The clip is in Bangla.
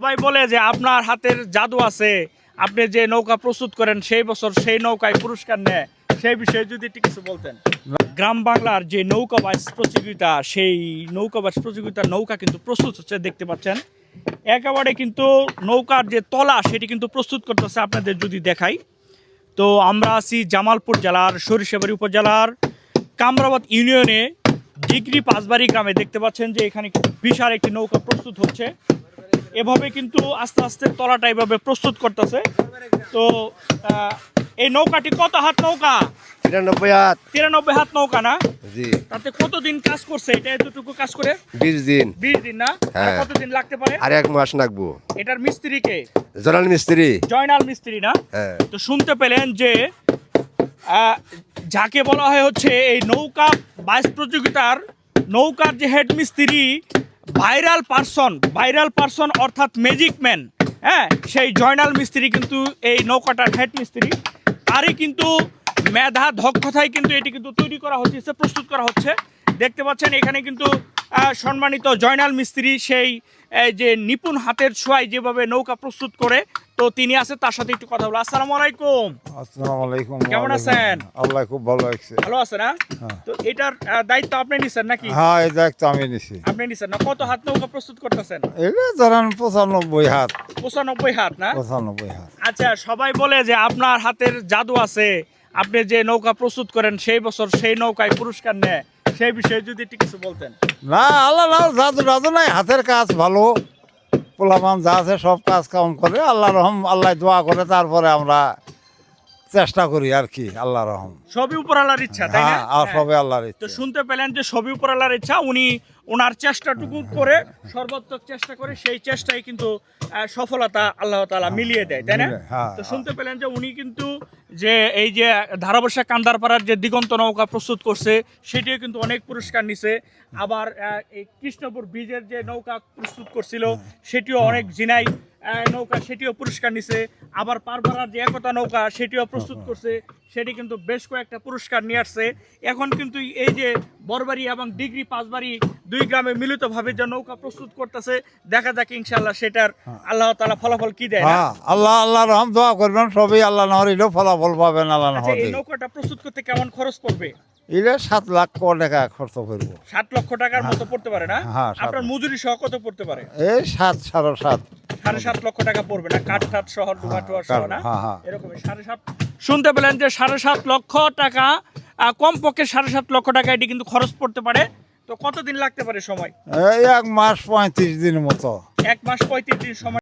সবাই বলে যে আপনার হাতের জাদু আছে, আপনি যে নৌকা প্রস্তুত করেন সেই বছর সেই নৌকায় পুরস্কার নেয়, সেই বিষয়ে যদি একটু কিছু বলতেন। গ্রাম বাংলার যে নৌকাবাজ প্রতিযোগিতা, সেই নৌকাবাজ প্রতিযোগিতার নৌকা কিন্তু প্রস্তুত হচ্ছে, দেখতে পাচ্ছেন একেবারে কিন্তু নৌকার যে তলা সেটি কিন্তু প্রস্তুত করতেছে। আপনাদের যদি দেখাই, তো আমরা আছি জামালপুর জেলার সরিষাবাড়ি উপজেলার কামরাবাদ ইউনিয়নে ডিগ্রি পাঁচবাড়ি গ্রামে। দেখতে পাচ্ছেন যে এখানে বিশাল একটি নৌকা প্রস্তুত হচ্ছে। এভাবে কিন্তু আস্তে আস্তে তলাটা এভাবে প্রস্তুত করতেছে। তো এই নৌকাটি কত হাত নৌকা? 93 হাত। 93 হাত নৌকা না? জি। তাতে কতদিন কাজ করছে এটা, এতটুকু কাজ করে? 20 দিন। 20 দিন না? আর কতদিন লাগতে পারে? আর 1 মাস লাগবো। এটার মিস্ত্রি কে? জয়নাল মিস্ত্রি। জয়নাল মিস্ত্রি না? হ্যাঁ। তো শুনতে পেলেন যে যাকে বলা হয় হচ্ছে এই নৌকা বাইচ প্রতিযোগিতার নৌকার যে হেড মিস্ত্রি, ভাইরাল পারসন অর্থাৎ ম্যাজিক ম্যান, হ্যাঁ, সেই জয়নাল মিস্ত্রি কিন্তু এই নৌকাটার হেড মিস্ত্রি। তারই কিন্তু মেধা দক্ষতায় কিন্তু এটি কিন্তু তৈরি করা হচ্ছে, প্রস্তুত করা হচ্ছে। দেখতে পাচ্ছেন এখানে কিন্তু সম্মানিত জয়নাল মিস্ত্রি সেই যে নিপুণ হাতের ছোঁয়ায় যেভাবে নৌকা প্রস্তুত করে, তো তিনি আছে, তার সাথে একটু কথা বলবো। আসসালামু আলাইকুম। আসসালামু আলাইকুম। কেমন আছেন? আল্লাহ খুব ভালো লাগছে। ভালো আছে না? তো এটার দায়িত্ব আপনি নিছেন নাকি? হ্যাঁ, এই দায়িত্ব আমি নিছি। আপনি নিছেন না? কত হাত নৌকা প্রস্তুত করতেছেন? এটা ধরেন 95 হাত। 95 হাত না? 95 হাত। আচ্ছা, সবাই বলে যে আপনার হাতের জাদু আছে, আপনি যে নৌকা প্রস্তুত করেন সেই বছর সেই নৌকায় পুরস্কার নেয়, সেই বিষয়ে যদি একটু কিছু বলতেন। না, আল্লাহ না, জাদু নাই, হাতের কাজ ভালো। পোলাপান যা আছে সব কাজ কাম করে, আল্লাহ রহম, আল্লাহ দোয়া করে, তারপরে আমরা চেষ্টা করি আর কি। আল্লাহ রহম, সবই উপরওয়ালার ইচ্ছা, তাই না? হ্যাঁ, আর সবে আল্লাহর তো ইচ্ছা। শুনতে পেলেন যে সবই উপরওয়ালার ইচ্ছা, উনি ওনার চেষ্টাটুকু করে, সর্বোত্তম চেষ্টা করে, সেই চেষ্টাই কিন্তু সফলতা আল্লাহ তাআলা মিলিয়ে দেয়, তাই না? হ্যাঁ। তো শুনতে পেলেন যে উনি কিন্তু যে এই যে ধারাবর্ষা কান্দারপাড়ার যে দিগন্ত নৌকা প্রস্তুত করছে সেটিও কিন্তু অনেক পুরস্কার নিছে। আবার এই কৃষ্ণপুর ব্রিজের যে নৌকা প্রস্তুত করছিল সেটিও অনেক জিনাই নৌকা, সেটিও পুরস্কার নিছে। আবার পারপাড়ার যে একতা নৌকা সেটিও প্রস্তুত করছে, সেটি কিন্তু বেশ কয়েকটা পুরস্কার নিয়ে আসছে। এখন কিন্তু এই যে বরবাড়ি এবং ডিগ্রি পাঁচবাড়ি দুই গ্রামে মিলিতভাবে যে নৌকা প্রস্তুত করতেছে, দেখা যাক ইনশাআল্লাহ সেটার আল্লাহ তাআলা ফলাফল কি দেয়। হ্যাঁ, আল্লাহ রহম, দোয়া করবেন, সবই আল্লাহ না হইলেও ফলাফল পাবেন আল্লাহ না আচ্ছা, এই হলে। নৌকাটা প্রস্তুত করতে কেমন খরচ পড়বে? এটা 7 লাখ টাকা খরচ করবো। 7 লক্ষ টাকার মতো পড়তে পারে না? হ্যাঁ, 7 আপনার মজুরি সহ কত পড়তে পারে? এই 7.5 7.5 লক্ষ টাকা পড়বে না? কাঠ টাঠ সহ, ডুবা টুয়া সহ না? হ্যাঁ। এরকমই 7.5। শুনতে পেলেন যে 7.5 লক্ষ টাকা, কমপক্ষে 7.5 লক্ষ টাকা এটি কিন্তু খরচ পড়তে পারে। তো কতদিন লাগতে পারে সময়? এই 1 মাস 35 দিনের মতো। 1 মাস 35 দিন সময়।